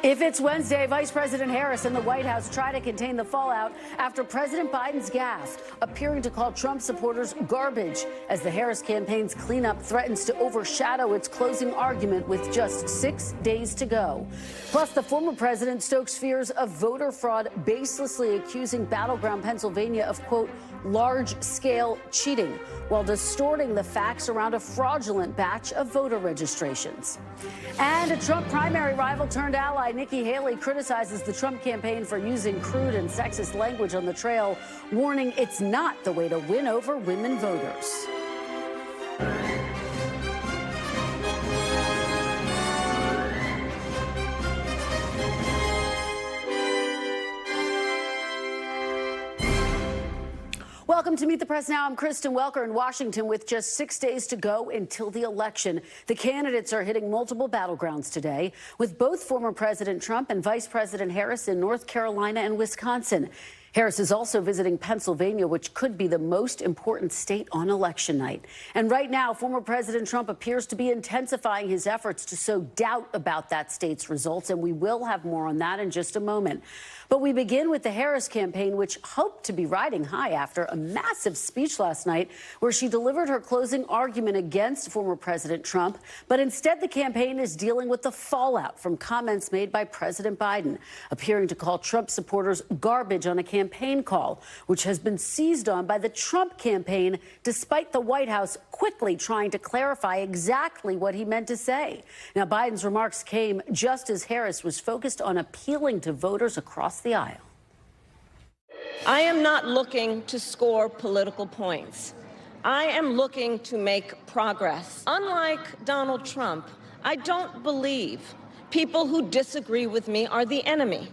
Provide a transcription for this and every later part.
If it's Wednesday, Vice President Harris and the White House try to contain the fallout after President Biden's gaffe, appearing to call Trump supporters garbage as the Harris campaign's cleanup threatens to overshadow its closing argument with just 6 days to go. Plus, the former president stokes fears of voter fraud, baselessly accusing battleground Pennsylvania of, quote, large-scale cheating, while distorting the facts around a fraudulent batch of voter registrations. And a Trump primary rival turned ally, Nikki Haley, criticizes the Trump campaign for using crude and sexist language on the trail, warning it's not the way to win over women voters. Welcome to Meet the Press Now. I'm Kristen Welker in Washington. With just 6 days to go until the election, the candidates are hitting multiple battlegrounds today, with both former President Trump and Vice President Harris in North Carolina and Wisconsin. Harris is also visiting Pennsylvania, which could be the most important state on election night. And right now, former President Trump appears to be intensifying his efforts to sow doubt about that state's results, and we will have more on that in just a moment. But we begin with the Harris campaign, which hoped to be riding high after a massive speech last night where she delivered her closing argument against former President Trump. But instead, the campaign is dealing with the fallout from comments made by President Biden, appearing to call Trump supporters garbage on a campaign call, which has been seized on by the Trump campaign, despite the White House quickly trying to clarify exactly what he meant to say. Now, Biden's remarks came just as Harris was focused on appealing to voters across the aisle. I am not looking to score political points. I am looking to make progress. Unlike Donald Trump, I don't believe people who disagree with me are the enemy.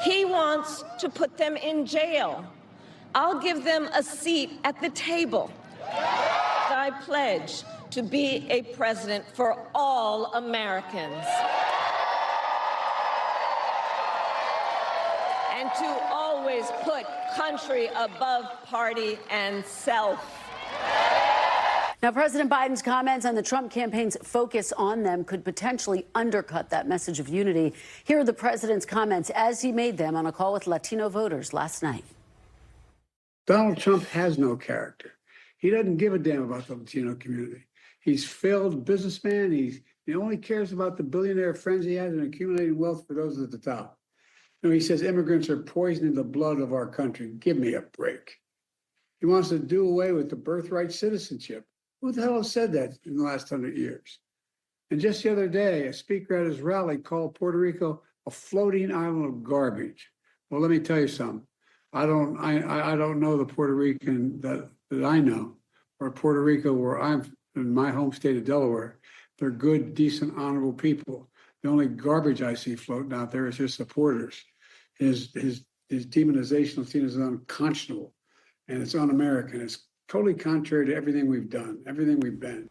He wants to put them in jail. I'll give them a seat at the table. I pledge to be a president for all Americans. And to always put country above party and self. Now, President Biden's comments on the Trump campaign's focus on them could potentially undercut that message of unity. Here are the president's comments as he made them on a call with Latino voters last night. Donald Trump has no character. He doesn't give a damn about the Latino community. He's failed businessman. He only cares about the billionaire friends he has and accumulating wealth for those at the top. You know, he says immigrants are poisoning the blood of our country. Give me a break. He wants to do away with the birthright citizenship. Who the hell has said that in the last 100 years? And just the other day, a speaker at his rally called Puerto Rico a floating island of garbage. Well, let me tell you something. I don't know the Puerto Rican that I know, or Puerto Rico, where I'm in my home state of Delaware. They're good, decent, honorable people. The only garbage I see floating out there is his supporters. His demonization of Latinos is unconscionable, and it's un-American. It's totally contrary to everything we've done, everything we've been.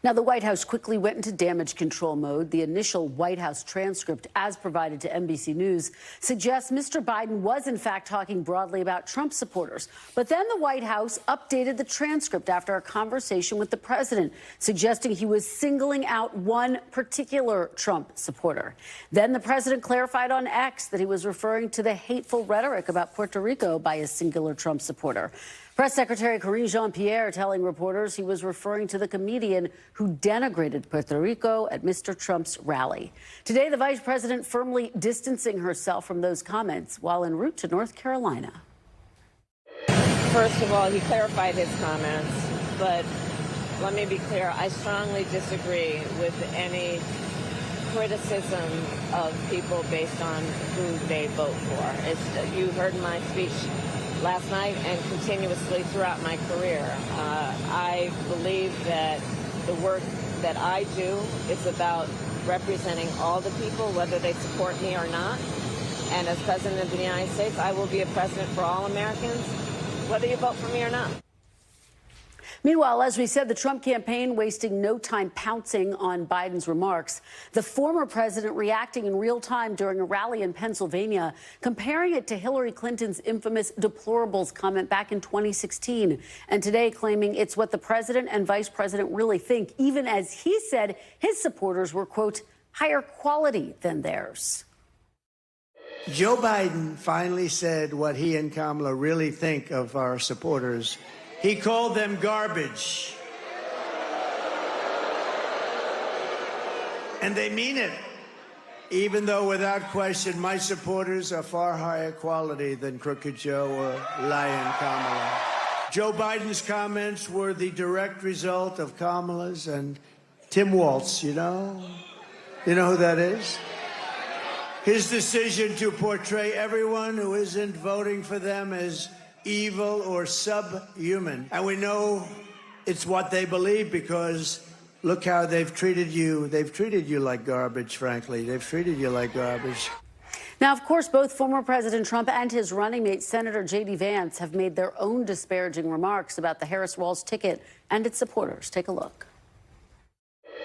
Now, the White House quickly went into damage control mode. The initial White House transcript, as provided to NBC News, suggests Mr. Biden was, in fact, talking broadly about Trump supporters. But then the White House updated the transcript after a conversation with the president, suggesting he was singling out one particular Trump supporter. Then the president clarified on X that he was referring to the hateful rhetoric about Puerto Rico by a singular Trump supporter. Press Secretary Karine Jean-Pierre telling reporters he was referring to the comedian who denigrated Puerto Rico at Mr. Trump's rally. Today, the vice president firmly distancing herself from those comments while en route to North Carolina. First of all, he clarified his comments, but let me be clear, I strongly disagree with any criticism of people based on who they vote for. You heard my speech last night and continuously throughout my career. I believe that the work that I do is about representing all the people, whether they support me or not. And as President of the United States, I will be a president for all Americans, whether you vote for me or not. Meanwhile, as we said, the Trump campaign wasting no time pouncing on Biden's remarks. The former president reacting in real time during a rally in Pennsylvania, comparing it to Hillary Clinton's infamous deplorables comment back in 2016. And today claiming it's what the president and vice president really think, even as he said his supporters were, quote, higher quality than theirs. Joe Biden finally said what he and Kamala really think of our supporters. He called them garbage. And they mean it, even though without question my supporters are far higher quality than Crooked Joe or Lying Kamala. Joe Biden's comments were the direct result of Kamala's and Tim Walz, you know? You know who that is? His decision to portray everyone who isn't voting for them as evil or subhuman. And we know it's what they believe because look how they've treated you. They've treated you like garbage, frankly. They've treated you like garbage. Now, of course, both former President Trump and his running mate, Senator J.D. Vance, have made their own disparaging remarks about the Harris-Walz ticket and its supporters. Take a look.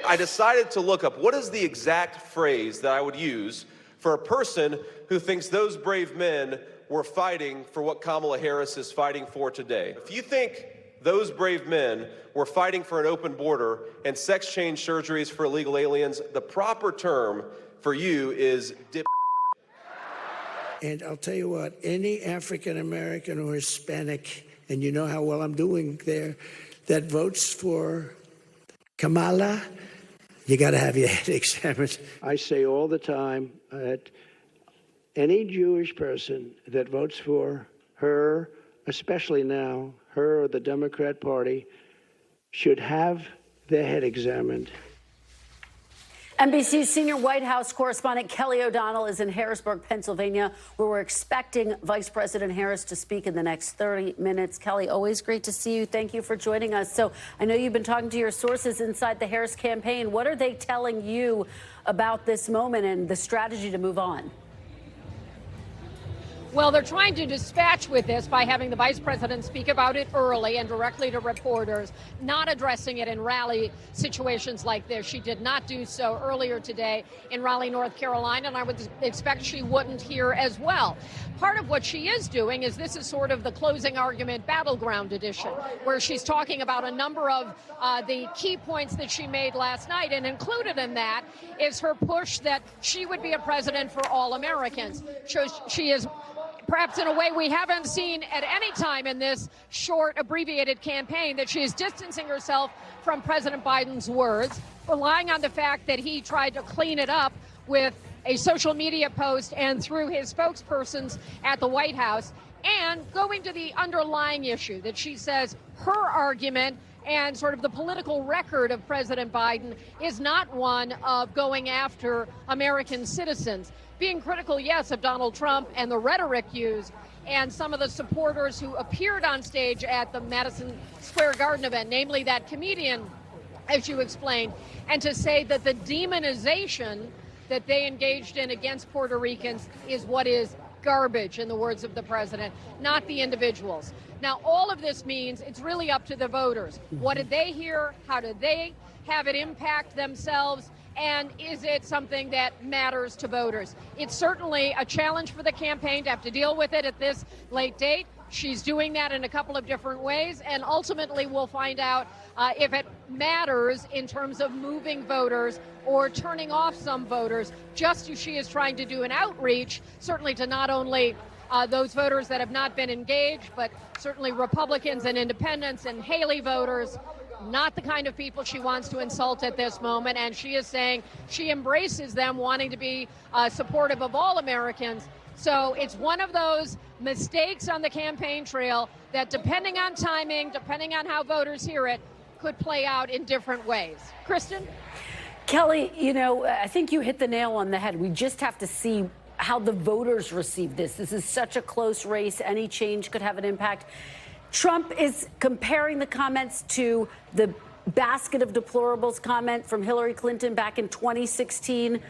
I decided to look up what is the exact phrase that I would use for a person who thinks those brave men were fighting for what Kamala Harris is fighting for today. If you think those brave men were fighting for an open border and sex change surgeries for illegal aliens, the proper term for you is dip. And I'll tell you what, any African American or Hispanic, and you know how well I'm doing there, that votes for Kamala, you got to have your head examined. I say all the time that any Jewish person that votes for her, especially now, her or the Democrat Party, should have their head examined. NBC's senior White House correspondent Kelly O'Donnell is in Harrisburg, Pennsylvania, where we're expecting Vice President Harris to speak in the next 30 minutes. Kelly, always great to see you. Thank you for joining us. So I know you've been talking to your sources inside the Harris campaign. What are they telling you about this moment and the strategy to move on? Well, they're trying to dispatch with this by having the vice president speak about it early and directly to reporters, not addressing it in rally situations like this. She did not do so earlier today in Raleigh, North Carolina, and I would expect she wouldn't here as well. Part of what she is doing is this is sort of the closing argument battleground edition, where she's talking about a number of the key points that she made last night, and included in that is her push that she would be a president for all Americans. She is perhaps in a way we haven't seen at any time in this short, abbreviated campaign, that she is distancing herself from President Biden's words, relying on the fact that he tried to clean it up with a social media post and through his spokespersons at the White House, and going to the underlying issue that she says her argument and sort of the political record of President Biden is not one of going after American citizens. Being critical, yes, of Donald Trump and the rhetoric used, and some of the supporters who appeared on stage at the Madison Square Garden event, namely that comedian, as you explained, and to say that the demonization that they engaged in against Puerto Ricans is what is garbage, in the words of the president, not the individuals. Now, all of this means it's really up to the voters. What did they hear? How did they have it impact themselves? And is it something that matters to voters? It's certainly a challenge for the campaign to have to deal with it at this late date. She's doing that in a couple of different ways, and ultimately we'll find out if it matters in terms of moving voters or turning off some voters, just as she is trying to do an outreach, certainly to not only those voters that have not been engaged, but certainly Republicans and independents and Haley voters. Not the kind of people she wants to insult at this moment, and she is saying she embraces them, wanting to be supportive of all Americans. So it's one of those mistakes on the campaign trail that, depending on timing, depending on how voters hear it, could play out in different ways. Kristen? Kelly, you know, I think you hit the nail on the head. We just have to see how the voters receive this. This is such a close race. Any change could have an impact. Trump is comparing the comments to the basket of deplorables comment from Hillary Clinton back in 2016.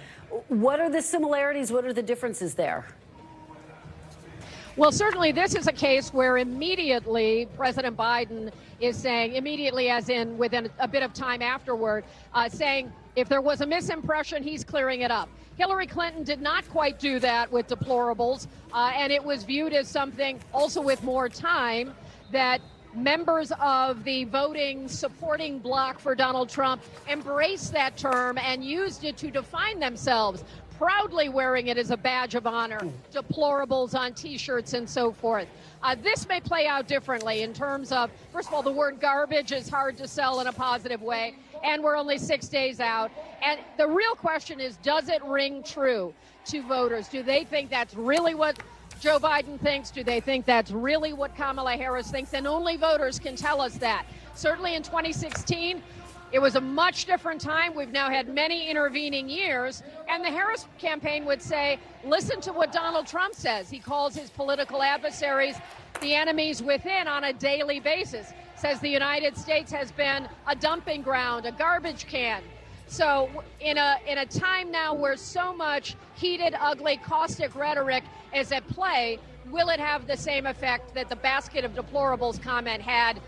What are the similarities? What are the differences there? Well, certainly this is a case where immediately President Biden is saying, immediately as in within a bit of time afterward, saying if there was a misimpression, he's clearing it up. Hillary Clinton did not quite do that with deplorables, and it was viewed as something also with more time that members of the voting supporting bloc for Donald Trump embraced that term and used it to define themselves, proudly wearing it as a badge of honor, deplorables on T-shirts and so forth. This may play out differently in terms of, first of all, the word garbage is hard to sell in a positive way, and we're only 6 days out. And the real question is, does it ring true to voters? Do they think that's really what Joe Biden thinks? Do they think that's really what Kamala Harris thinks? And only voters can tell us that. Certainly in 2016, it was a much different time. We've now had many intervening years. And the Harris campaign would say, listen to what Donald Trump says. He calls his political adversaries the enemies within on a daily basis. Says the United States has been a dumping ground, a garbage can. So in a time now where so much heated, ugly, caustic rhetoric is at play, will it have the same effect that the basket of deplorables comment had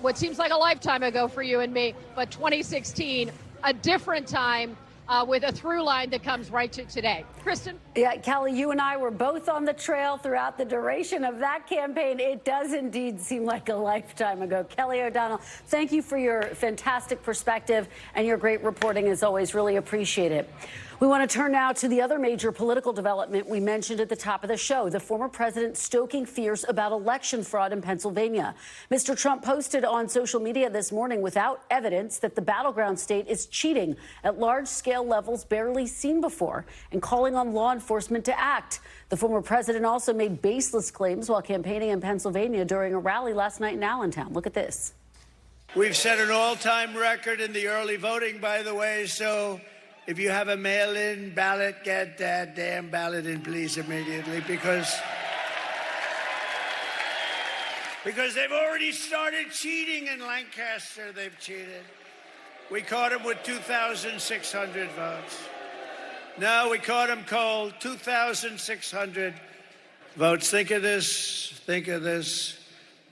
what seems like a lifetime ago for you and me, but 2016, a different time with a through line that comes right to today. Kristen? Yeah, Kelly, you and I were both on the trail throughout the duration of that campaign. It does indeed seem like a lifetime ago. Kelly O'Donnell, thank you for your fantastic perspective and your great reporting as always. Really appreciate it. We want to turn now to the other major political development we mentioned at the top of the show, the former president stoking fears about election fraud in Pennsylvania. Mr. Trump posted on social media this morning without evidence that the battleground state is cheating at large-scale levels barely seen before and calling on law enforcement to act. The former president also made baseless claims while campaigning in Pennsylvania during a rally last night in Allentown. Look at this. We've set an all-time record in the early voting, by the way, so if you have a mail-in ballot, get that damn ballot in, please, immediately, because they've already started cheating in Lancaster. They've cheated. We caught them with 2,600 votes. No, we caught them cold. 2,600 votes. Think of this. Think of this.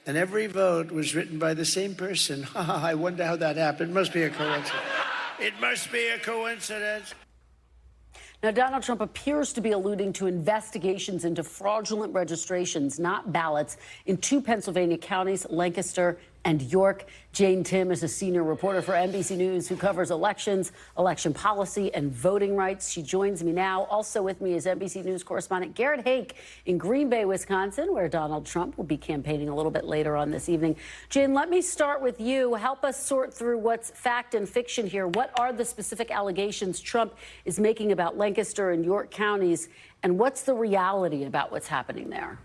And every vote was written by the same person. I wonder how that happened. Must be a coincidence. It must be a coincidence. Now, Donald Trump appears to be alluding to investigations into fraudulent registrations, not ballots, in 2 Pennsylvania counties, Lancaster and York. Jane Tim is a senior reporter for NBC News who covers elections, election policy, and voting rights. She joins me now. Also with me is NBC News correspondent Garrett Hake in Green Bay, Wisconsin, where Donald Trump will be campaigning a little bit later on this evening. Jane, let me start with you. Help us sort through what's fact and fiction here. What are the specific allegations Trump is making about Lancaster and York counties, and what's the reality about what's happening there?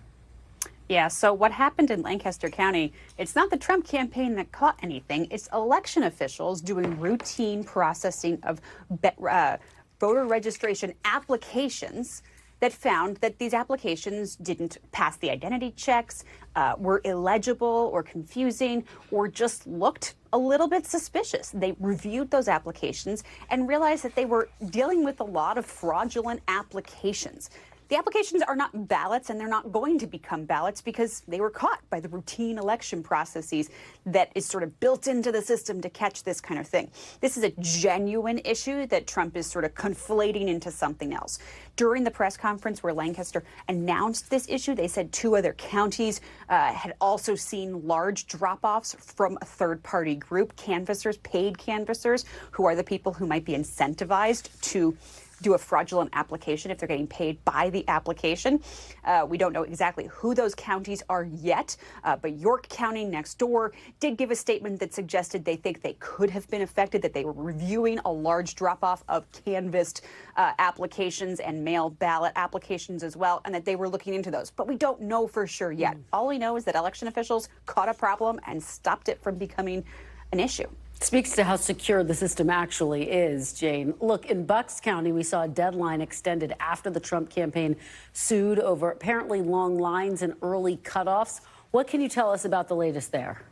Yeah, so what happened in Lancaster County, it's not the Trump campaign that caught anything. It's election officials doing routine processing of voter registration applications that found that these applications didn't pass the identity checks, were illegible or confusing, or just looked a little bit suspicious. They reviewed those applications and realized that they were dealing with a lot of fraudulent applications. The applications are not ballots, and they're not going to become ballots because they were caught by the routine election processes that is sort of built into the system to catch this kind of thing. This is a genuine issue that Trump is sort of conflating into something else. During the press conference where Lancaster announced this issue, they said 2 other counties had also seen large drop-offs from a third-party group, canvassers, paid canvassers, who are the people who might be incentivized to do a fraudulent application if they're getting paid by the application. We don't know exactly who those counties are yet, but York County next door did give a statement that suggested they think they could have been affected, that they were reviewing a large drop-off of canvassed applications and mail ballot applications as well, and that they were looking into those. But we don't know for sure yet. All we know is that election officials caught a problem and stopped it from becoming an issue. Speaks to how secure the system actually is, Jane. Look, in Bucks County, we saw a deadline extended after the Trump campaign sued over apparently long lines and early cutoffs. What can you tell us about the latest there?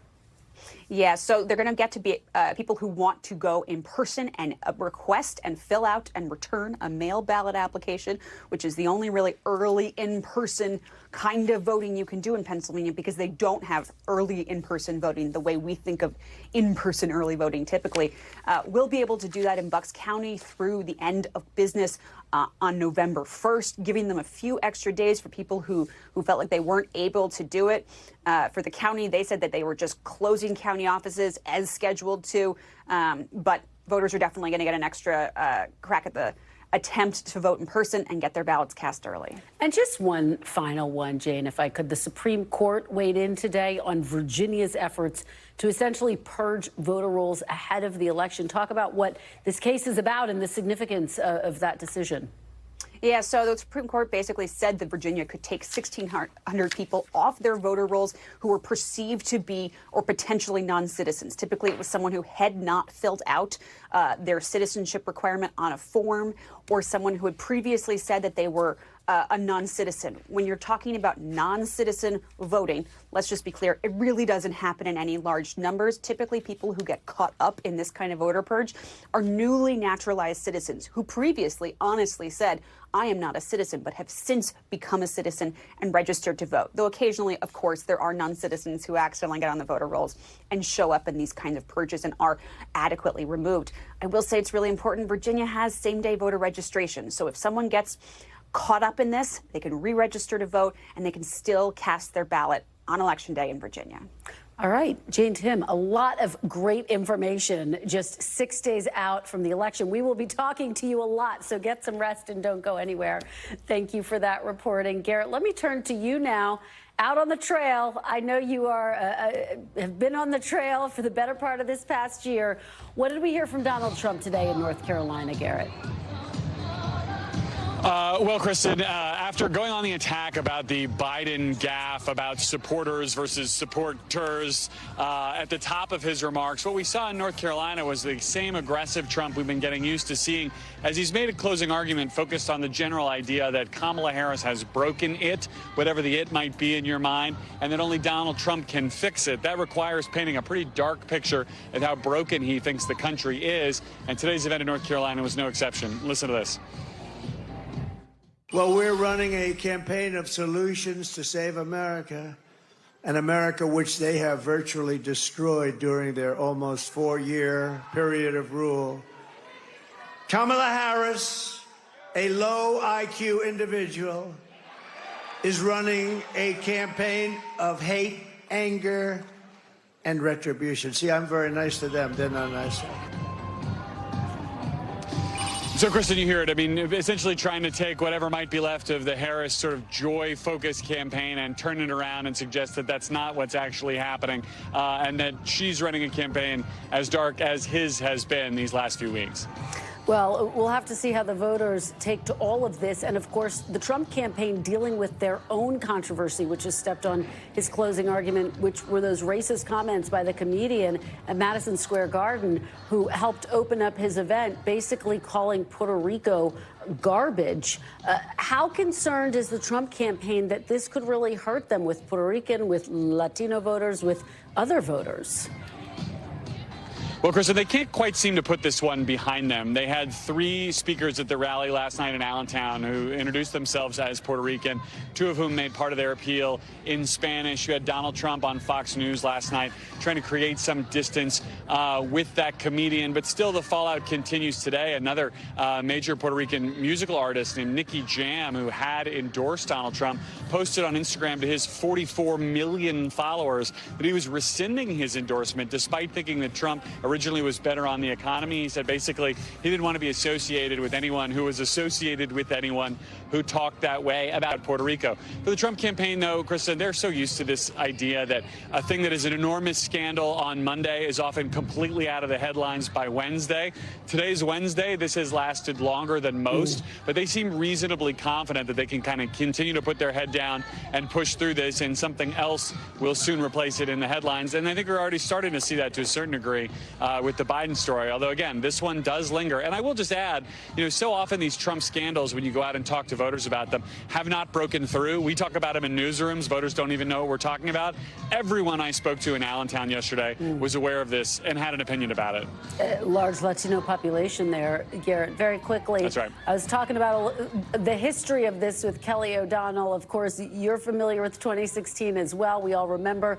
Yeah, so they're going to get to be people who want to go in person and request and fill out and return a mail ballot application, which is the only really early in-person kind of voting you can do in Pennsylvania, because they don't have early in-person voting the way we think of in-person early voting typically. We'll be able to do that in Bucks County through the end of business on November 1st, giving them a few extra days for people who felt like they weren't able to do it. For the county, they said that they were just closing county offices as scheduled to, but voters are definitely going to get an extra crack at the attempt to vote in person and get their ballots cast early. And just one final one, Jane, if I could. The Supreme Court weighed in today on Virginia's efforts to essentially purge voter rolls ahead of the election. Talk about what this case is about and the significance of that decision. Yeah, so the Supreme Court basically said that Virginia could take 1,600 people off their voter rolls who were perceived to be or potentially non-citizens. Typically, it was someone who had not filled out their citizenship requirement on a form, or someone who had previously said that they were a non-citizen. When you're talking about non-citizen voting, let's just be clear, it really doesn't happen in any large numbers. Typically, people who get caught up in this kind of voter purge are newly naturalized citizens who previously honestly said, I am not a citizen, but have since become a citizen and registered to vote. Though occasionally, of course, there are non-citizens who accidentally get on the voter rolls and show up in these kinds of purges and are adequately removed. I will say it's really important. Virginia has same-day voter registration. So if someone gets caught up in this, they can re-register to vote and they can still cast their ballot on Election Day in Virginia. All right, Jane, Tim, a lot of great information just 6 days out from the election. We will be talking to you a lot, so get some rest and don't go anywhere. Thank you for that reporting. Garrett, let me turn to you now. Out on the trail, I know you are have been on the trail for the better part of this past year. What did we hear from Donald Trump today in North Carolina, Garrett? Well, Kristen, after going on the attack about the Biden gaffe about supporters versus supporters at the top of his remarks, what we saw in North Carolina was the same aggressive Trump we've been getting used to seeing, as he's made a closing argument focused on the general idea that Kamala Harris has broken it, whatever the it might be in your mind, and that only Donald Trump can fix it. That requires painting a pretty dark picture of how broken he thinks the country is, and today's event in North Carolina was no exception. Listen to this. Well, we're running a campaign of solutions to save America, an America which they have virtually destroyed during their almost 4-year period of rule. Kamala Harris, a low IQ individual, is running a campaign of hate, anger, and retribution. See, I'm very nice to them. They're not nice to me. So, Kristen, you hear it. I mean, essentially trying to take whatever might be left of the Harris sort of joy-focused campaign and turn it around and suggest that that's not what's actually happening, and that she's running a campaign as dark as his has been these last few weeks. Well, we'll have to see how the voters take to all of this. And, of course, the Trump campaign dealing with their own controversy, which has stepped on his closing argument, which were those racist comments by the comedian at Madison Square Garden who helped open up his event, basically calling Puerto Rico garbage. How concerned is the Trump campaign that this could really hurt them with Puerto Rican, with Latino voters, with other voters? Well, Kristen, they can't quite seem to put this one behind them. They had 3 speakers at the rally last night in Allentown who introduced themselves as Puerto Rican, 2 of whom made part of their appeal in Spanish. You had Donald Trump on Fox News last night trying to create some distance with that comedian, but still the fallout continues today. Another major Puerto Rican musical artist named Nikki Jam, who had endorsed Donald Trump, posted on Instagram to his 44 million followers that he was rescinding his endorsement despite thinking that Trump originally was better on the economy. He said basically he didn't want to be associated with anyone who was associated with anyone who talked that way about Puerto Rico. For the Trump campaign, though, Kristen, they're so used to this idea that a thing that is an enormous scandal on Monday is often completely out of the headlines by Wednesday. Today's Wednesday. This has lasted longer than most, but they seem reasonably confident that they can kind of continue to put their head down and push through this, and something else will soon replace it in the headlines. And I think we're already starting to see that to a certain degree. with the Biden story. Although, again, this one does linger. And I will just add, so often these Trump scandals, when you go out and talk to voters about them, have not broken through. We talk about them in newsrooms. Voters don't even know what we're talking about. Everyone I spoke to in Allentown yesterday was aware of this and had an opinion about it. Large Latino population there, Garrett. Very quickly. That's right. I was talking about the history of this with Kelly O'Donnell. Of course, you're familiar with 2016 as well. We all remember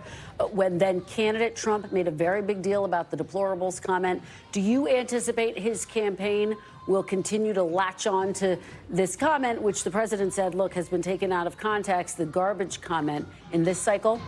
when then candidate Trump made a very big deal about the deplorables comment. Do you anticipate his campaign will continue to latch on to this comment, which the president said, look, has been taken out of context, the garbage comment in this cycle?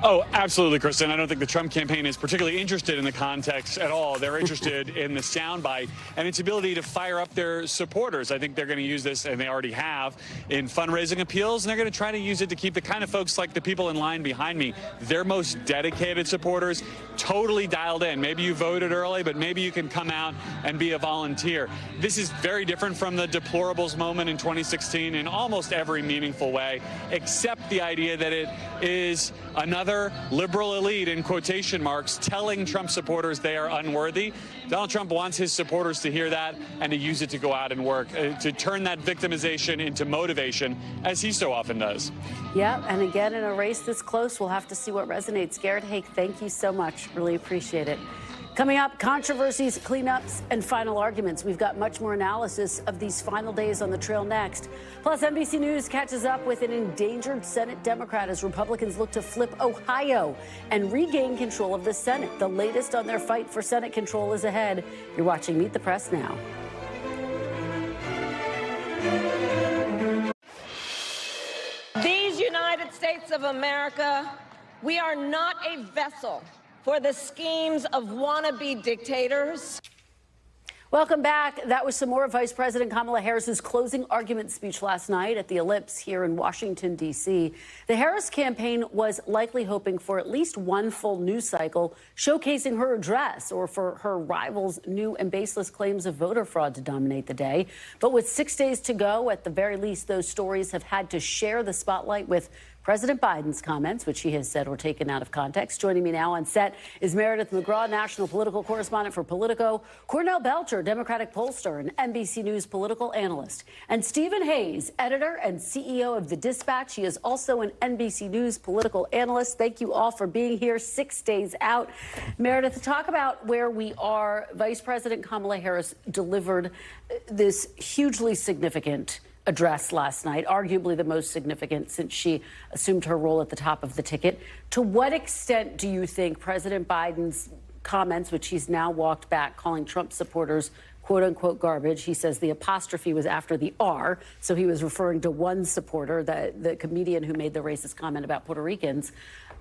Oh, absolutely, Kristen. I don't think the Trump campaign is particularly interested in the context at all. They're interested in the soundbite and its ability to fire up their supporters. I think they're going to use this, and they already have, in fundraising appeals, and they're going to try to use it to keep the kind of folks like the people in line behind me, their most dedicated supporters, totally dialed in. Maybe you voted early, but maybe you can come out and be a volunteer. This is very different from the deplorables moment in 2016 in almost every meaningful way, except the idea that it is another liberal elite, in quotation marks, telling Trump supporters they are unworthy. Donald Trump wants his supporters to hear that and to use it to go out and work, to turn that victimization into motivation, as he so often does. Yeah, and again, in a race this close, we'll have to see what resonates. Garrett Haake, thank you so much. Really appreciate it. Coming up, controversies, cleanups, and final arguments. We've got much more analysis of these final days on the trail next. Plus, NBC News catches up with an endangered Senate Democrat as Republicans look to flip Ohio and regain control of the Senate. The latest on their fight for Senate control is ahead. You're watching Meet the Press now. These United States of America, we are not a vessel for the schemes of wannabe dictators. Welcome back. That was some more of Vice President Kamala Harris's closing argument speech last night at the Ellipse here in Washington, D.C. The Harris campaign was likely hoping for at least one full news cycle showcasing her address or for her rivals' new and baseless claims of voter fraud to dominate the day. But with 6 days to go, at the very least, those stories have had to share the spotlight with President Biden's comments, which he has said were taken out of context. Joining me now on set is Meredith McGraw, national political correspondent for Politico, Cornell Belcher, Democratic pollster and NBC News political analyst, and Stephen Hayes, editor and CEO of The Dispatch. He is also an NBC News political analyst. Thank you all for being here 6 days out. Meredith, talk about where we are. Vice President Kamala Harris delivered this hugely significant address last night, arguably the most significant since she assumed her role at the top of the ticket. To what extent do you think President Biden's comments, which he's now walked back, calling Trump supporters quote unquote garbage, he says the apostrophe was after the R, so he was referring to one supporter, the comedian who made the racist comment about Puerto Ricans.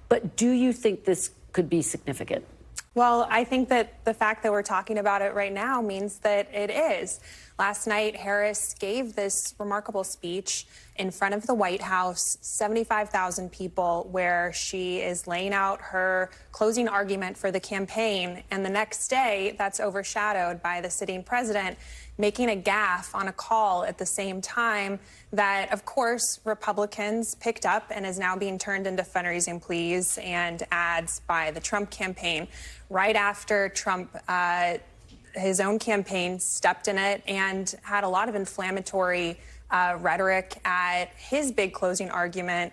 But do you think this could be significant? Well, I think that the fact that we're talking about it right now means that it is. Last night, Harris gave this remarkable speech in front of the White House, 75,000 people, where she is laying out her closing argument for the campaign. And the next day, that's overshadowed by the sitting president making a gaffe on a call at the same time that, of course, Republicans picked up and is now being turned into fundraising pleas and ads by the Trump campaign. Right after Trump, his own campaign stepped in it and had a lot of inflammatory rhetoric at his big closing argument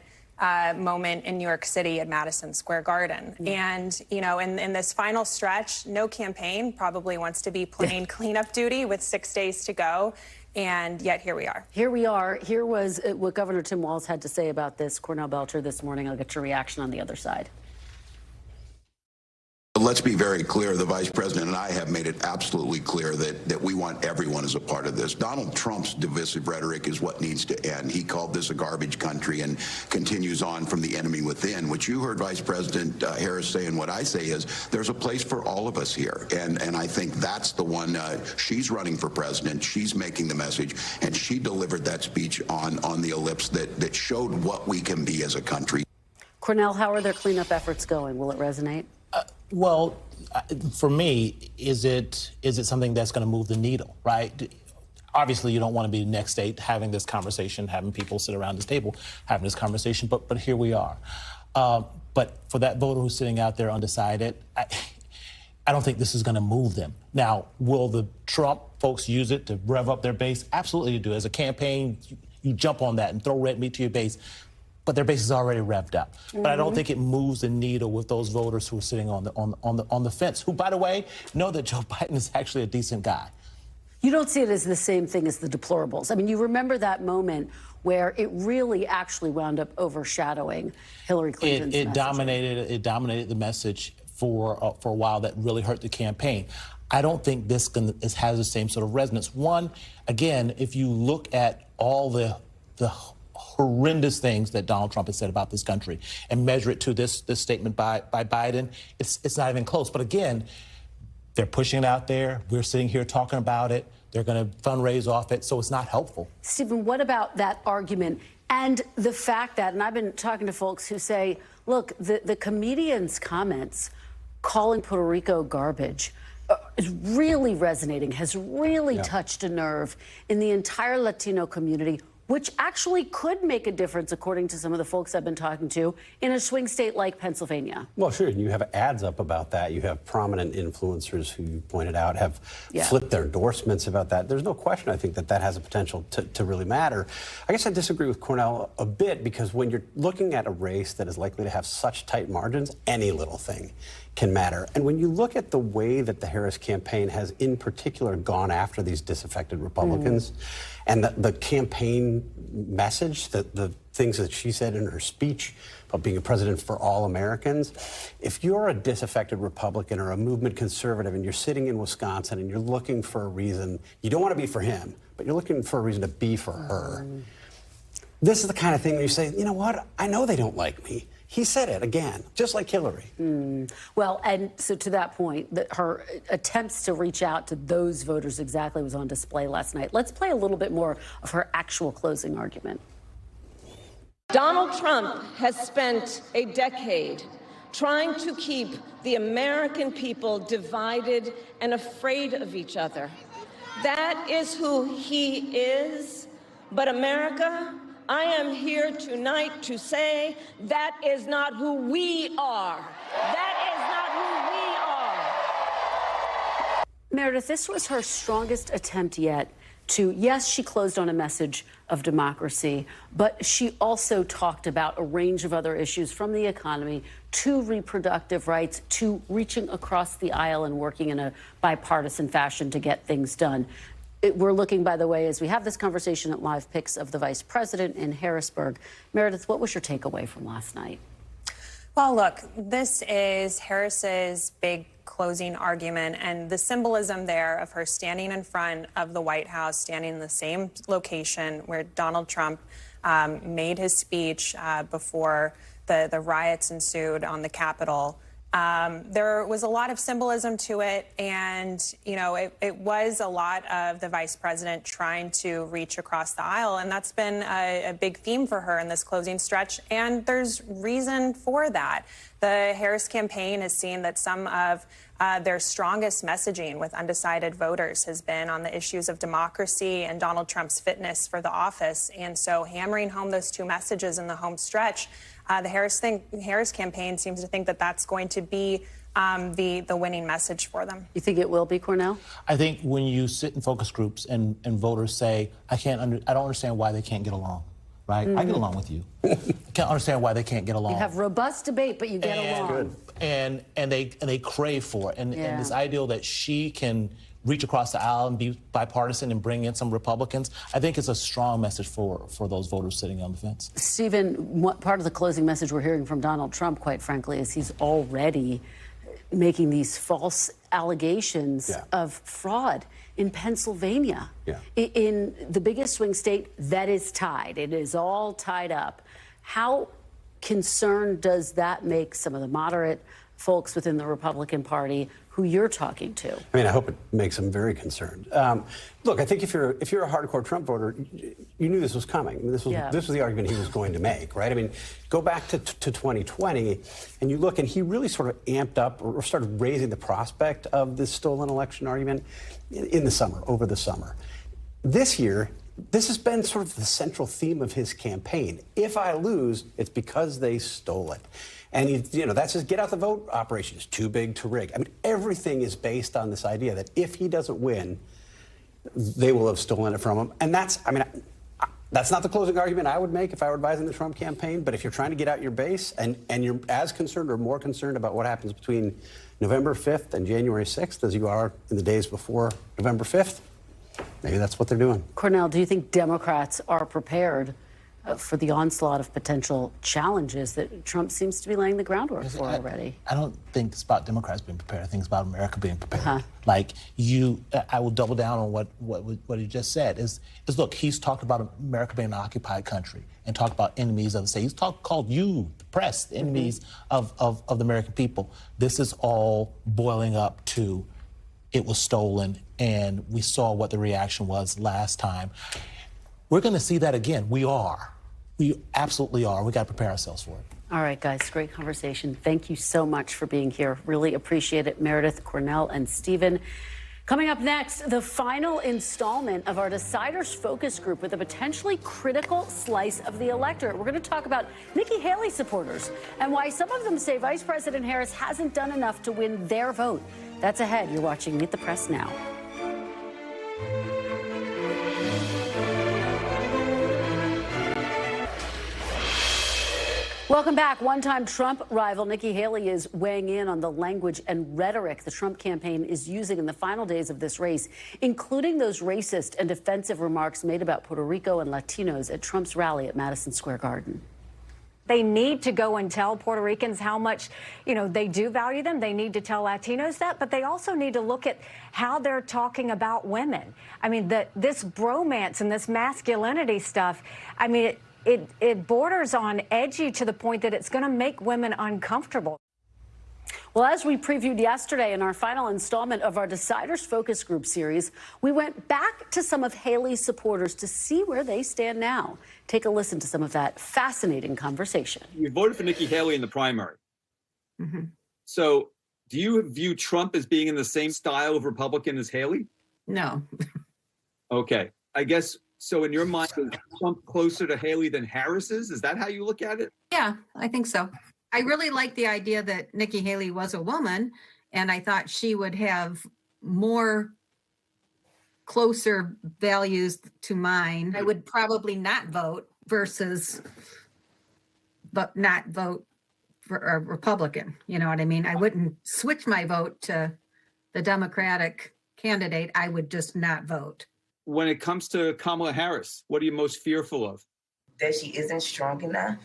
moment in New York City at Madison Square Garden. And, you know, in this final stretch, no campaign probably wants to be playing cleanup duty with 6 days to go. And yet here we are. Here we are. Here was what Governor Tim Walz had to say about this. Cornell Belcher this morning. I'll get your reaction on the other side. Let's be very clear. The vice president and I have made it absolutely clear that we want everyone as a part of this. Donald Trump's divisive rhetoric is what needs to end. He called this a garbage country and continues on from the enemy within, which you heard Vice President Harris say, and what I say is there's a place for all of us here. And I think that's the one. She's running for president. She's making the message. And she delivered that speech on the ellipse that showed what we can be as a country. Cornell, how are their cleanup efforts going? Will it resonate? Well, for me, is it something that's going to move the needle, right? Obviously, you don't want to be next day having this conversation, having people sit around this table having this conversation, but here we are. But for that voter who's sitting out there undecided, I don't think this is going to move them. Now, will the Trump folks use it to rev up their base? Absolutely, you do. As a campaign, you jump on that and throw red meat to your base. But their base is already revved up. But I don't think it moves the needle with those voters who are sitting on the fence, who, by the way, know that Joe Biden is actually a decent guy. You don't see it as the same thing as the deplorables. I mean, you remember that moment where it really actually wound up overshadowing Hillary Clinton's messaging. It dominated the message for a while. That really hurt the campaign. I don't think this has the same sort of resonance. One, again, if you look at all the horrendous things that Donald Trump has said about this country and measure it to this statement by Biden, it's not even close. But again, they're pushing it out there. We're sitting here talking about it. They're going to fundraise off it, so it's not helpful. Stephen, what about that argument and the fact that, and I've been talking to folks who say, look, the comedian's comments calling Puerto Rico garbage is really resonating, has really touched a nerve in the entire Latino community, which actually could make a difference, according to some of the folks I've been talking to, in a swing state like Pennsylvania. Well, sure, and you have ads up about that. You have prominent influencers who you pointed out have flipped their endorsements about that. There's no question, I think, that has a potential to really matter. I guess I disagree with Cornell a bit, because when you're looking at a race that is likely to have such tight margins, any little thing can matter. And when you look at the way that the Harris campaign has in particular gone after these disaffected Republicans, and the campaign message, the things that she said in her speech about being a president for all Americans, if you're a disaffected Republican or a movement conservative and you're sitting in Wisconsin and you're looking for a reason, you don't want to be for him, but you're looking for a reason to be for her, this is the kind of thing where you say, you know what, I know they don't like me. He said it again, just like Hillary. Well, and so to that point, her attempts to reach out to those voters exactly was on display last night. Let's play a little bit more of her actual closing argument. Donald Trump has spent a decade trying to keep the American people divided and afraid of each other. That is who he is. But America, I am here tonight to say that is not who we are. That is not who we are. Meredith, this was her strongest attempt yet to, yes, she closed on a message of democracy, but she also talked about a range of other issues, from the economy to reproductive rights to reaching across the aisle and working in a bipartisan fashion to get things done. We're looking, by the way, as we have this conversation, at live pics of the vice president in Harrisburg. Meredith, what was your takeaway from last night? Well, look, this is Harris's big closing argument, and the symbolism there of her standing in front of the White House, standing in the same location where Donald Trump made his speech before the riots ensued on the Capitol. There was a lot of symbolism to it, and, you know, it was a lot of the vice president trying to reach across the aisle, and that's been a big theme for her in this closing stretch, and there's reason for that. The Harris campaign has seen that some of their strongest messaging with undecided voters has been on the issues of democracy and Donald Trump's fitness for the office, and so hammering home those two messages in the home stretch, the Harris campaign seems to think that that's going to be the winning message for them. You think it will be, Cornell? I think when you sit in focus groups and voters say, I don't understand why they can't get along, right? I get along with you. I can't understand why they can't get along. You have robust debate, but you get along. And they crave for it. And this ideal that she can reach across the aisle and be bipartisan and bring in some Republicans, I think it's a strong message for those voters sitting on the fence. Stephen, what part of the closing message we're hearing from Donald Trump, quite frankly, is he's already making these false allegations of fraud in Pennsylvania, in the biggest swing state that is tied. It is all tied up. How concerned does that make some of the moderate folks within the Republican Party who you're talking to? I mean, I hope it makes them very concerned. Look, I think if you're a hardcore Trump voter, you knew this was coming. I mean, this was the argument he was going to make, right? I mean, go back to 2020, and you look, and he really sort of amped up or started raising the prospect of this stolen election argument in the summer, over the summer. This year, this has been sort of the central theme of his campaign. If I lose, it's because they stole it. And, that's just get out the vote operation. It's too big to rig. I mean, everything is based on this idea that if he doesn't win, they will have stolen it from him. And that's not the closing argument I would make if I were advising the Trump campaign. But if you're trying to get out your base and you're as concerned or more concerned about what happens between November 5th and January 6th as you are in the days before November 5th, maybe that's what they're doing. Cornell, do you think Democrats are prepared for the onslaught of potential challenges that Trump seems to be laying the groundwork for already? I don't think it's about Democrats being prepared. I think it's about America being prepared. I will double down on what he just said. Is look, he's talked about America being an occupied country and talked about enemies of the state. He's called you, the press, the enemies of the American people. This is all boiling up to it was stolen, and we saw what the reaction was last time. We're going to see that again. We absolutely are. We got to prepare ourselves for it. All right, guys, great conversation. Thank you so much for being here. Really appreciate it, Meredith, Cornell, and Stephen. Coming up next, the final installment of our Deciders Focus Group with a potentially critical slice of the electorate. We're going to talk about Nikki Haley supporters and why some of them say Vice President Harris hasn't done enough to win their vote. That's ahead. You're watching Meet the Press now. Welcome back. One-time Trump rival Nikki Haley is weighing in on the language and rhetoric the Trump campaign is using in the final days of this race, including those racist and offensive remarks made about Puerto Rico and Latinos at Trump's rally at Madison Square Garden. They need to go and tell Puerto Ricans how much, they do value them. They need to tell Latinos that, but they also need to look at how they're talking about women. I mean, this bromance and this masculinity stuff, I mean, it borders on edgy to the point that it's going to make women uncomfortable. Well, as we previewed yesterday in our final installment of our Deciders Focus Group series, we went back to some of Haley's supporters to see where they stand now. Take a listen to some of that fascinating conversation. You voted for Nikki Haley in the primary. Mm-hmm. So do you view Trump as being in the same style of Republican as Haley? No. Okay. I guess, so in your mind, is Trump closer to Haley than Harris is? Is that how you look at it? Yeah, I think so. I really like the idea that Nikki Haley was a woman, and I thought she would have more closer values to mine. I would probably not vote but not vote for a Republican. You know what I mean? I wouldn't switch my vote to the Democratic candidate. I would just not vote. When it comes to Kamala Harris, what are you most fearful of? That she isn't strong enough.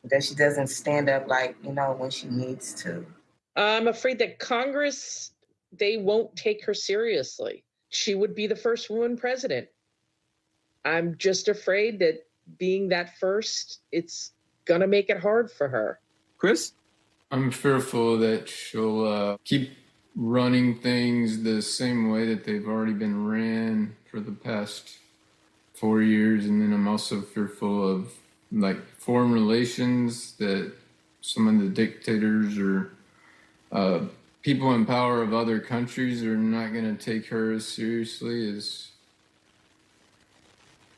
That she doesn't stand up when she needs to. I'm afraid that Congress, they won't take her seriously. She would be the first woman president. I'm just afraid that being that first, it's going to make it hard for her. Chris? I'm fearful that she'll keep running things the same way that they've already been ran for the past 4 years. And then I'm also fearful of foreign relations, that some of the dictators or people in power of other countries are not going to take her as seriously as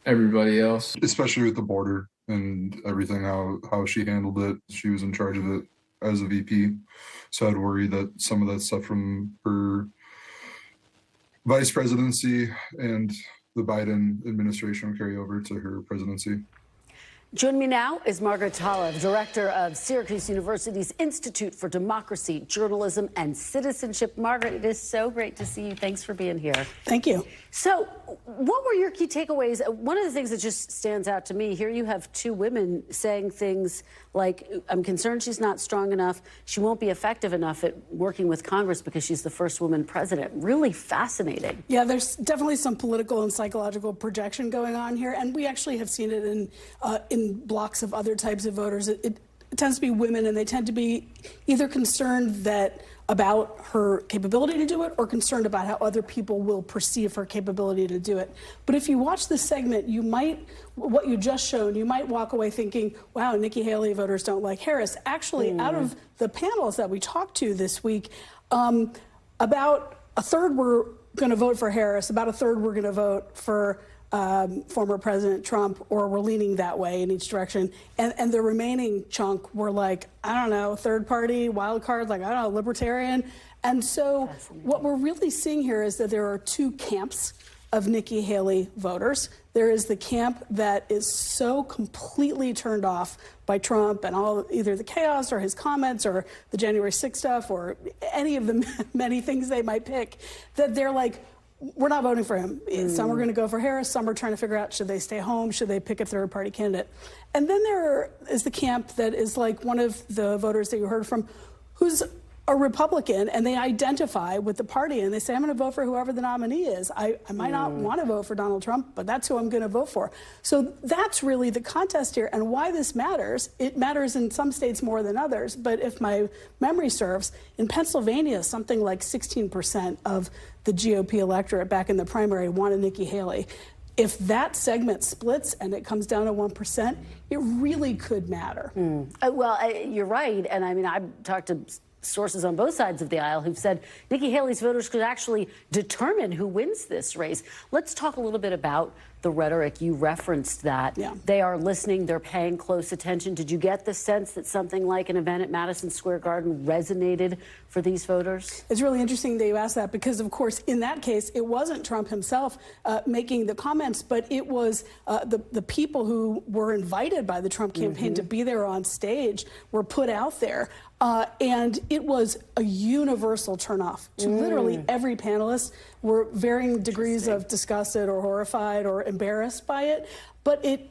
everybody else. Especially with the border and everything, how she handled it. She was in charge of it as a VP. So I'd worry that some of that stuff from her vice presidency and the Biden administration will carry over to her presidency. Joining me now is Margaret Talev, director of Syracuse University's Institute for Democracy, Journalism, and Citizenship. Margaret, it is so great to see you. Thanks for being here. Thank you. So what were your key takeaways? One of the things that just stands out to me, here you have two women saying things like, I'm concerned she's not strong enough. She won't be effective enough at working with Congress because she's the first woman president. Really fascinating. Yeah, there's definitely some political and psychological projection going on here. And we actually have seen it in blocks of other types of voters. It tends to be women, and they tend to be either concerned about her capability to do it or concerned about how other people will perceive her capability to do it. But if you watch this segment, what you just showed, you might walk away thinking, wow, Nikki Haley voters don't like Harris. Actually, out of the panels that we talked to this week, about a third were going to vote for Harris, about a third were going to vote for former President Trump or were leaning that way in each direction. And the remaining chunk were like, I don't know, third party, wild card, like, I don't know, libertarian. And so what we're really seeing here is that there are two camps of Nikki Haley voters. There is the camp that is so completely turned off by Trump and all either the chaos or his comments or the January 6th stuff or any of the many things they might pick, that they're like, we're not voting for him. Some are going to go for Harris. Some are trying to figure out, should they stay home? Should they pick a third-party candidate? And then there is the camp that is like one of the voters that you heard from who's a Republican, and they identify with the party, and they say, I'm going to vote for whoever the nominee is. I might not want to vote for Donald Trump, but that's who I'm going to vote for. So that's really the contest here, and why this matters. It matters in some states more than others, but if my memory serves, in Pennsylvania, something like 16% of the GOP electorate back in the primary wanted Nikki Haley. If that segment splits and it comes down to 1%, it really could matter. Well, you're right, and I mean, I've talked to sources on both sides of the aisle who've said Nikki Haley's voters could actually determine who wins this race. Let's talk a little bit about the rhetoric. You referenced that. Yeah. They are listening. They're paying close attention. Did you get the sense that something like an event at Madison Square Garden resonated for these voters? It's really interesting that you asked that because, of course, in that case, it wasn't Trump himself making the comments, but it was the people who were invited by the Trump campaign to be there on stage were put out there. And it was a universal turnoff to literally every panelist. Were varying degrees of disgusted or horrified or embarrassed by it, but it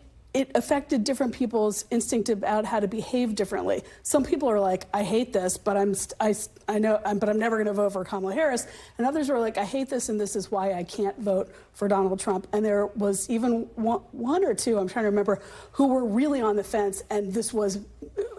affected different people's instinct about how to behave differently. Some people are like, I hate this, but I'm never going to vote for Kamala Harris. And others are like, I hate this, and this is why I can't vote for Donald Trump. And there was even one or two, I'm trying to remember, who were really on the fence, and this was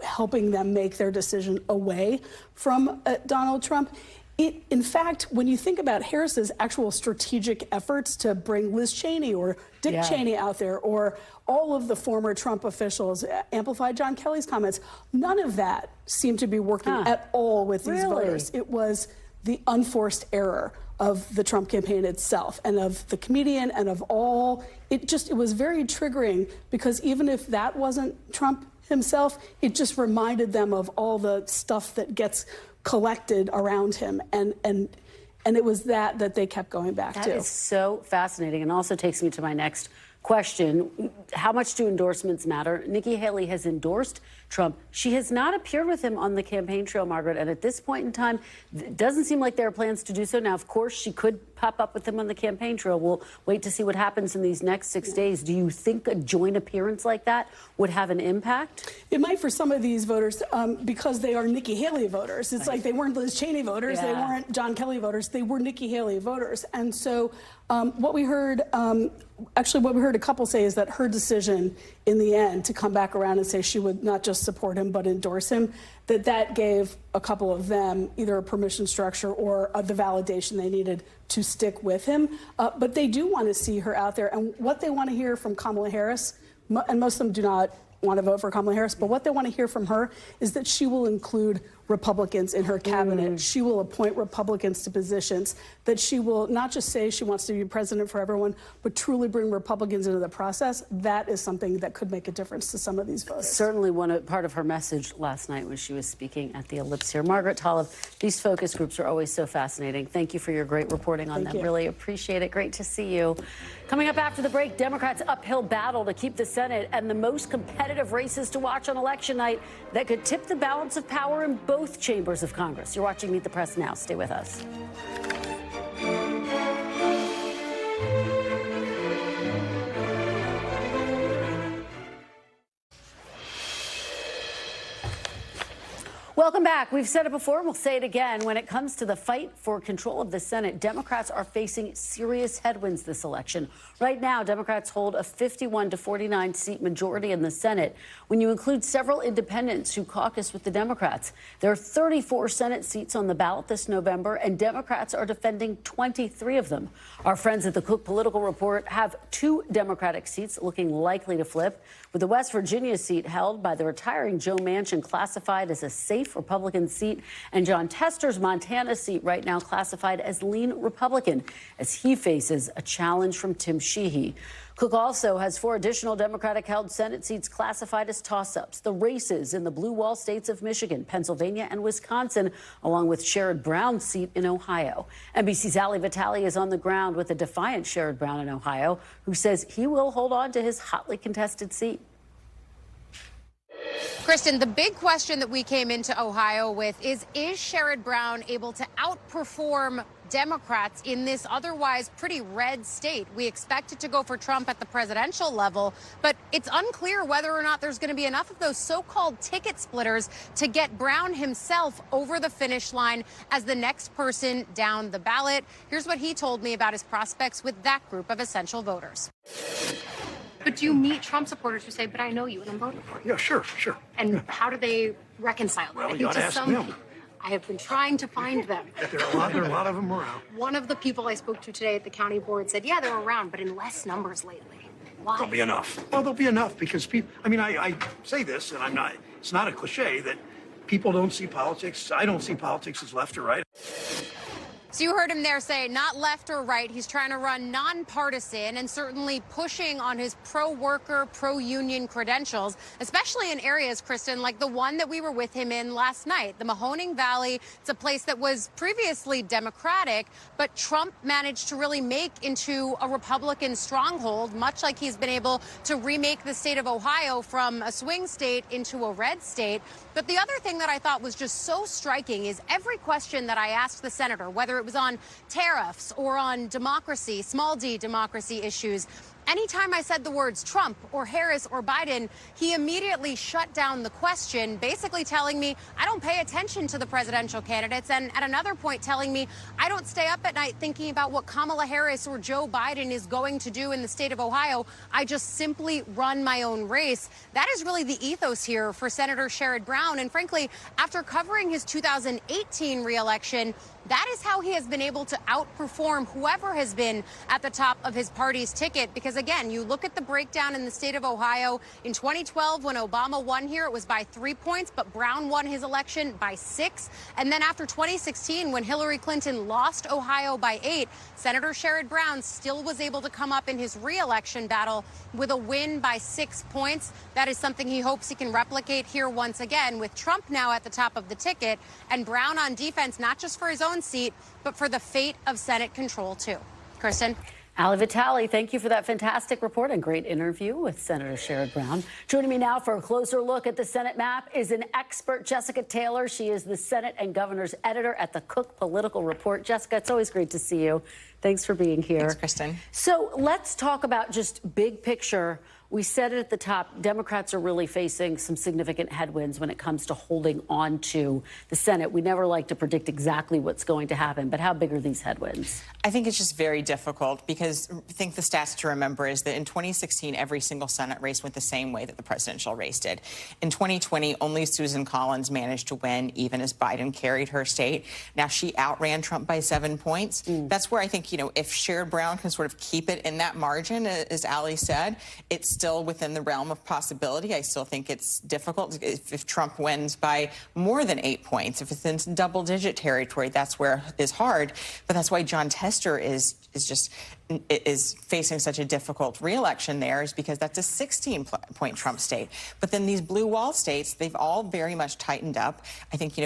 helping them make their decision away from Donald Trump. In fact, when you think about Harris's actual strategic efforts to bring Liz Cheney or Dick Cheney out there, or all of the former Trump officials amplified John Kelly's comments, none of that seemed to be working at all with these voters. It was the unforced error of the Trump campaign itself and of the comedian and of all. It was very triggering because even if that wasn't Trump himself, it just reminded them of all the stuff that gets collected around him, and it was that they kept going back to. That is so fascinating, and also takes me to my next question. How much do endorsements matter? Nikki Haley has endorsed Trump. She has not appeared with him on the campaign trail, Margaret, and at this point in time, it doesn't seem like there are plans to do so. Now, of course, she could pop up with him on the campaign trail. We'll wait to see what happens in these next 6 days. Do you think a joint appearance like that would have an impact? It might for some of these voters because they are Nikki Haley voters. It's like they weren't Liz Cheney voters. They weren't John Kelly voters. They were Nikki Haley voters. And so what we heard, what we heard a couple say is that her decision in the end to come back around and say she would not just support him but endorse him, that gave a couple of them either a permission structure or the validation they needed to stick with him. But they do want to see her out there. And what they want to hear from Kamala Harris, and most of them do not want to vote for Kamala Harris, but what they want to hear from her is that she will include Republicans in her cabinet. She will appoint Republicans to positions, that she will not just say she wants to be president for everyone, but truly bring Republicans into the process. That is something that could make a difference to some of these voters. Certainly part of her message last night when she was speaking at the Ellipse here. Margaret Tolive, these focus groups are always so fascinating. Thank you for your great reporting on them. Really appreciate it. Great to see you. Coming up after the break, Democrats' uphill battle to keep the Senate and the most competitive races to watch on election night that could tip the balance of power in both chambers of Congress. You're watching Meet the Press now. Stay with us. Welcome back. We've said it before, and we'll say it again. When it comes to the fight for control of the Senate, Democrats are facing serious headwinds this election. Right now, Democrats hold a 51 to 49 seat majority in the Senate. When you include several independents who caucus with the Democrats, there are 34 Senate seats on the ballot this November, and Democrats are defending 23 of them. Our friends at the Cook Political Report have 2 Democratic seats looking likely to flip, with the West Virginia seat held by the retiring Joe Manchin classified as a safe safe Republican seat, and John Tester's Montana seat right now classified as lean Republican as he faces a challenge from Tim Sheehy. Cook also has 4 additional Democratic-held Senate seats classified as toss-ups. The races in the blue wall states of Michigan, Pennsylvania, and Wisconsin, along with Sherrod Brown's seat in Ohio. NBC's Ali Vitali is on the ground with a defiant Sherrod Brown in Ohio, who says he will hold on to his hotly contested seat. Kristen, the big question that we came into Ohio with is Sherrod Brown able to outperform Democrats in this otherwise pretty red state? We expect it to go for Trump at the presidential level, but it's unclear whether or not there's going to be enough of those so-called ticket splitters to get Brown himself over the finish line as the next person down the ballot. Here's what he told me about his prospects with that group of essential voters. But do you meet Trump supporters who say, but I know you and I'm voting for you? Yeah, sure. And how do they reconcile that? Well, you gotta ask them. I have been trying to find them. There are a lot of them around. One of the people I spoke to today at the county board said, yeah, they're around, but in less numbers lately. Why? There'll be enough. Well, there'll be enough because people, I say this, and it's not a cliche, that people don't see politics. I don't see politics as left or right. So you heard him there say not left or right. He's trying to run nonpartisan and certainly pushing on his pro-worker, pro-union credentials, especially in areas, Kristen, like the one that we were with him in last night, the Mahoning Valley. It's a place that was previously Democratic, but Trump managed to really make into a Republican stronghold, much like he's been able to remake the state of Ohio from a swing state into a red state. But the other thing that I thought was just so striking is every question that I asked the senator, whether it was on tariffs or on democracy, small d democracy issues, anytime I said the words Trump or Harris or Biden, he immediately shut down the question, basically telling me I don't pay attention to the presidential candidates, and at another point telling me I don't stay up at night thinking about what Kamala Harris or Joe Biden is going to do in the state of Ohio. I just simply run my own race. That is really the ethos here for Senator Sherrod Brown. And frankly, after covering his 2018 reelection, that is how he has been able to outperform whoever has been at the top of his party's ticket. Because, again, you look at the breakdown in the state of Ohio. In 2012, when Obama won here, it was by 3 points, but Brown won his election by 6. And then after 2016, when Hillary Clinton lost Ohio by 8, Senator Sherrod Brown still was able to come up in his re-election battle with a win by 6 points. That is something he hopes he can replicate here once again, with Trump now at the top of the ticket and Brown on defense, not just for his own seat, but for the fate of Senate control, too. Kristen? Ali Vitali, thank you for that fantastic report and great interview with Senator Sherrod Brown. Joining me now for a closer look at the Senate map is an expert, Jessica Taylor. She is the Senate and Governor's editor at the Cook Political Report. Jessica, it's always great to see you. Thanks for being here. Thanks, Kristen. So let's talk about just big picture. We said it at the top, Democrats are really facing some significant headwinds when it comes to holding on to the Senate. We never like to predict exactly what's going to happen, but how big are these headwinds? I think it's just very difficult because I think the stats to remember is that in 2016, every single Senate race went the same way that the presidential race did. In 2020, only Susan Collins managed to win, even as Biden carried her state. Now, she outran Trump by 7 points. That's where I think, if Sherrod Brown can sort of keep it in that margin, as Ali said, it's still within the realm of possibility. I still think it's difficult if Trump wins by more than 8 points. If it's in double-digit territory, that's where it's hard. But that's why John Tester is facing such a difficult re-election there, is because that's a 16-point Trump state. But then these blue wall states, they've all very much tightened up. I think,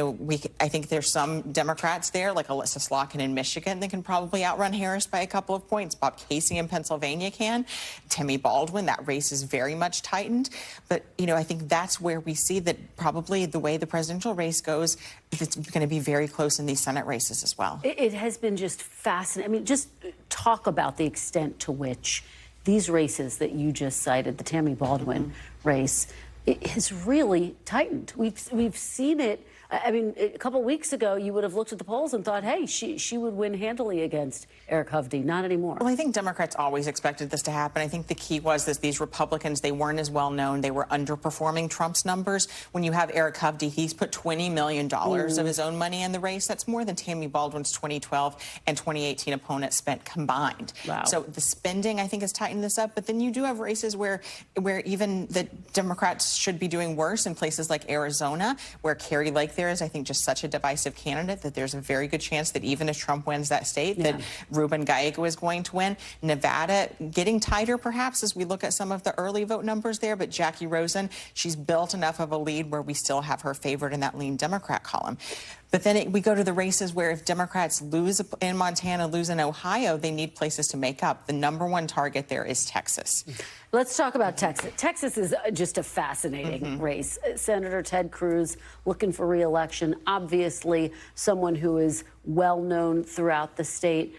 I think there's some Democrats there, like Alyssa Slotkin in Michigan, that can probably outrun Harris by a couple of points. Bob Casey in Pennsylvania can. Tammy Baldwin, that race is very much tightened. But, I think that's where we see that probably the way the presidential race goes, it's going to be very close in these Senate races as well. It has been just fascinating. Just talk about the extent to which these races that you just cited, the Tammy Baldwin race, it has really tightened. We've seen it. A couple of weeks ago, you would have looked at the polls and thought, hey, she would win handily against Eric Hovde. Not anymore. Well, I think Democrats always expected this to happen. I think the key was that these Republicans, they weren't as well known. They were underperforming Trump's numbers. When you have Eric Hovde, he's put $20 million of his own money in the race. That's more than Tammy Baldwin's 2012 and 2018 opponents spent combined. Wow. So the spending, I think, has tightened this up. But then you do have races where even the Democrats should be doing worse in places like Arizona, where Carrie Lake there there is, I think, just such a divisive candidate that there's a very good chance that even if Trump wins that state, that Ruben Gallego is going to win. Nevada getting tighter, perhaps, as we look at some of the early vote numbers there, but Jackie Rosen, she's built enough of a lead where we still have her favored in that lean Democrat column. But then we go to the races where if Democrats lose in Montana, lose in Ohio, they need places to make up. The #1 target there is Texas. Let's talk about Texas. Texas is just a fascinating race. Senator Ted Cruz looking for re-election, obviously someone who is well known throughout the state.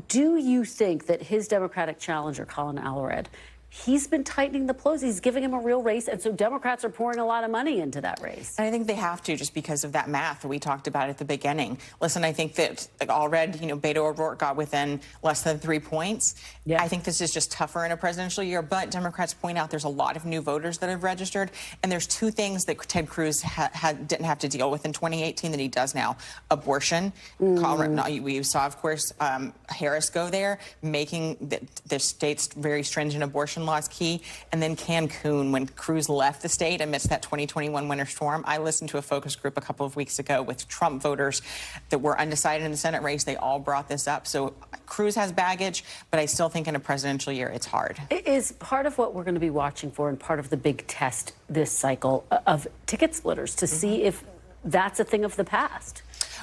Do you think that his Democratic challenger, Colin Allred, he's been tightening the clothes. He's giving him a real race, and so Democrats are pouring a lot of money into that race. And I think they have to, just because of that math that we talked about at the beginning. Listen, I think that Allred, Beto O'Rourke got within less than 3 points. I think this is just tougher in a presidential year, but Democrats point out there's a lot of new voters that have registered, and there's 2 things that Ted Cruz didn't have to deal with in 2018 that he does now. Abortion. We saw, of course, Harris go there, making the state's very stringent abortion laws key, and then Cancun, when Cruz left the state amidst that 2021 winter storm. I listened to a focus group a couple of weeks ago with Trump voters that were undecided in the Senate race. They all brought this up. So Cruz has baggage, but I still think in a presidential year it's hard. It is part of what we're going to be watching for and part of the big test this cycle of ticket splitters to see if that's a thing of the past.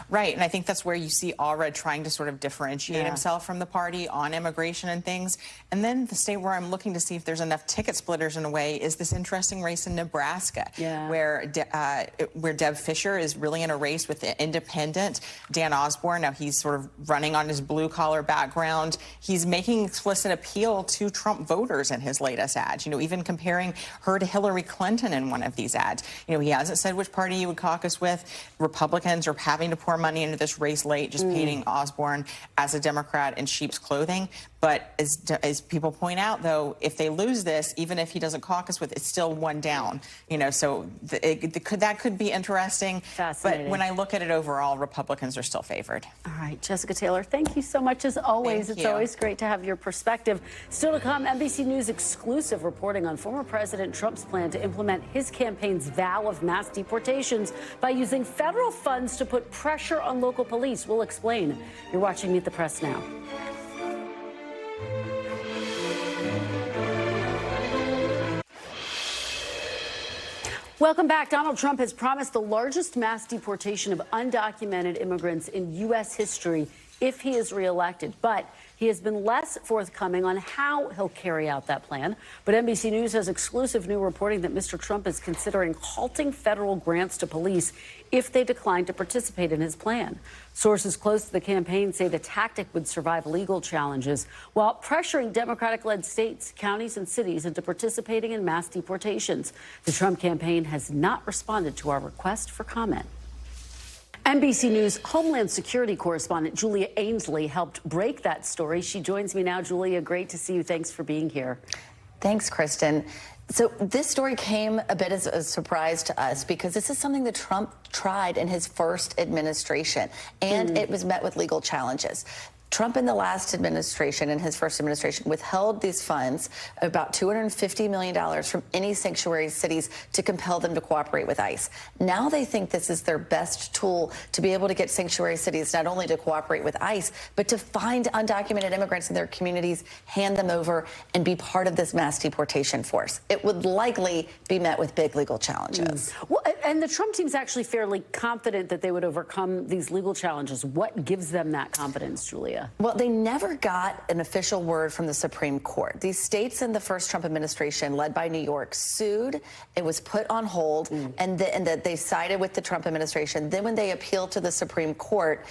Right, and I think that's where you see Allred trying to sort of differentiate himself from the party on immigration and things. And then the state where I'm looking to see if there's enough ticket splitters in a way is this interesting race in Nebraska, where Deb Fischer is really in a race with the independent Dan Osborne. Now he's sort of running on his blue-collar background. He's making explicit appeal to Trump voters in his latest ads, even comparing her to Hillary Clinton in one of these ads. He hasn't said which party he would caucus with. Republicans are having to pour money into this race late, just painting Osborne as a Democrat in sheep's clothing. But as people point out, though, if they lose this, even if he doesn't caucus with, it's still 1 down. So that could be interesting. But when I look at it overall, Republicans are still favored. All right, Jessica Taylor, thank you so much as always. It's always great to have your perspective. Still to come, NBC News exclusive reporting on former President Trump's plan to implement his campaign's vow of mass deportations by using federal funds to put pressure on local police. We'll explain. You're watching Meet the Press now. Welcome back. Donald Trump has promised the largest mass deportation of undocumented immigrants in U.S. history if he is reelected. But he has been less forthcoming on how he'll carry out that plan. But NBC News has exclusive new reporting that Mr. Trump is considering halting federal grants to police if they decline to participate in his plan. Sources close to the campaign say the tactic would survive legal challenges while pressuring Democratic-led states, counties, and cities into participating in mass deportations. The Trump campaign has not responded to our request for comment. NBC News Homeland Security correspondent Julia Ainsley helped break that story. She joins me now. Julia, great to see you. Thanks for being here. Thanks, Kristen. So this story came a bit as a surprise to us because this is something that Trump tried in his first administration, and it was met with legal challenges. Trump in the last administration, in his first administration, withheld these funds, about $250 million from any sanctuary cities to compel them to cooperate with ICE. Now they think this is their best tool to be able to get sanctuary cities not only to cooperate with ICE, but to find undocumented immigrants in their communities, hand them over, and be part of this mass deportation force. It would likely be met with big legal challenges. Well, and the Trump team's actually fairly confident that they would overcome these legal challenges. What gives them that confidence, Julia? Well, they never got an official word from the Supreme Court. These states in the first Trump administration, led by New York, sued. It was put on hold, and they sided with the Trump administration. Then when they appealed to the Supreme Court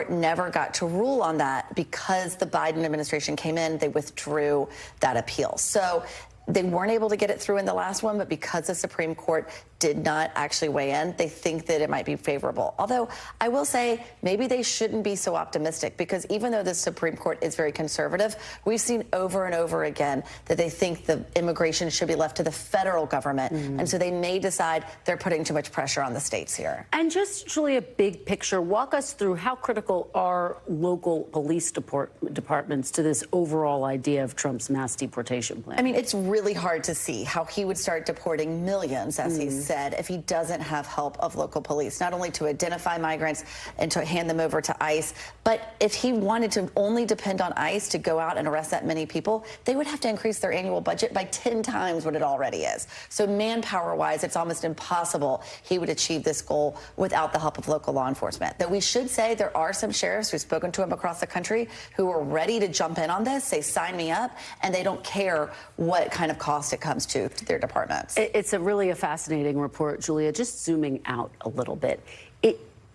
never got to rule on that because the Biden administration came in. They withdrew that appeal. So they weren't able to get it through in the last one, but because the Supreme Court did not actually weigh in, they think that it might be favorable. Although I will say maybe they shouldn't be so optimistic, because even though the Supreme Court is very conservative, we've seen over and over again that they think the immigration should be left to the federal government. And so they may decide they're putting too much pressure on the states here. And just, Julia, big picture, walk us through how critical are local police departments to this overall idea of Trump's mass deportation plan? I mean, it's really hard to see how he would start deporting millions, as he said, said, if he doesn't have help of local police, not only to identify migrants and to hand them over to ICE, but if he wanted to only depend on ICE to go out and arrest that many people, they would have to increase their annual budget by 10 times what it already is. So manpower-wise, it's almost impossible he would achieve this goal without the help of local law enforcement. Though we should say there are some sheriffs who've spoken to him across the country who are ready to jump in on this, say, sign me up, and they don't care what kind of cost it comes to their departments. It's really a fascinating report, Julia. Just zooming out a little bit.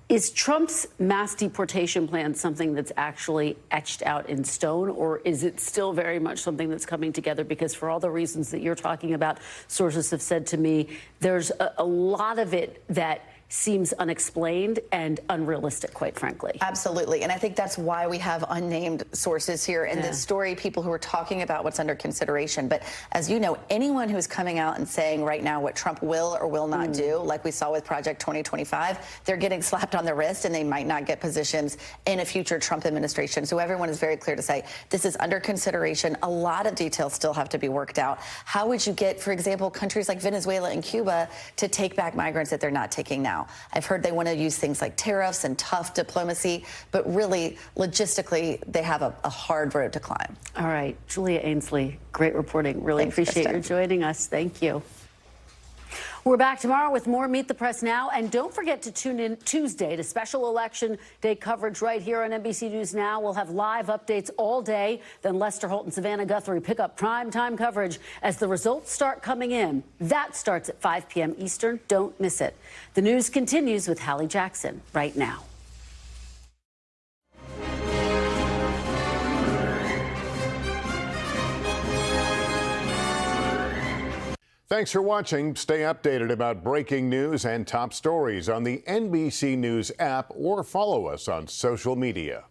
Is Trump's mass deportation plan something that's actually etched out in stone, or is it still very much something that's coming together? Because for all the reasons that you're talking about, sources have said to me, there's a lot of it that seems unexplained and unrealistic, quite frankly. Absolutely. And I think that's why we have unnamed sources here in this story, people who are talking about what's under consideration. But as you know, anyone who's coming out and saying right now what Trump will or will not do, like we saw with Project 2025, they're getting slapped on the wrist and they might not get positions in a future Trump administration. So everyone is very clear to say this is under consideration. A lot of details still have to be worked out. How would you get, for example, countries like Venezuela and Cuba to take back migrants that they're not taking now? I've heard they want to use things like tariffs and tough diplomacy, but really, logistically, they have a hard road to climb. All right, Julia Ainsley, great reporting. Really appreciate you joining us. Thank you. We're back tomorrow with more Meet the Press Now. And don't forget to tune in Tuesday to special election day coverage right here on NBC News Now. We'll have live updates all day. Then Lester Holt and Savannah Guthrie pick up primetime coverage as the results start coming in. That starts at 5 p.m. Eastern. Don't miss it. The news continues with Hallie Jackson right now. Thanks for watching. Stay updated about breaking news and top stories on the NBC News app or follow us on social media.